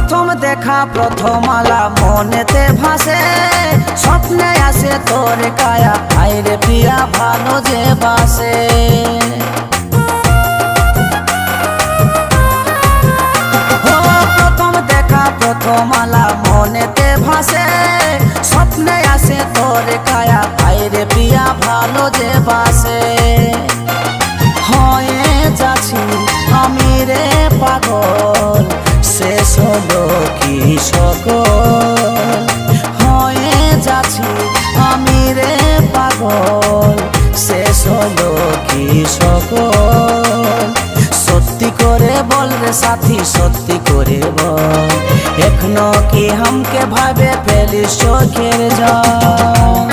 প্রথম দেখা প্রথম আলা মনেতে ভাসে, স্বপ্নে আসে তোর কায়া, আইরে প্রিয়া ভালো যে বাসে। প্রথম দেখা প্রথম আলা মনেতে ভাসে, স্বপ্নে আসে তোর কায়া, আইরে প্রিয়া ভালো যে বাসে। হয়ে যাচ্ছি আমি রে পাগল, শেষ হলো কি সকল। হয়ে যাচ্ছি আমি রে পাগল, শেষ হলো কি সকল। সত্যি করে বল রে সাথী, সত্যি করে বল, এখনো কি হামকে ভাবে ফেলিস চোখের জল।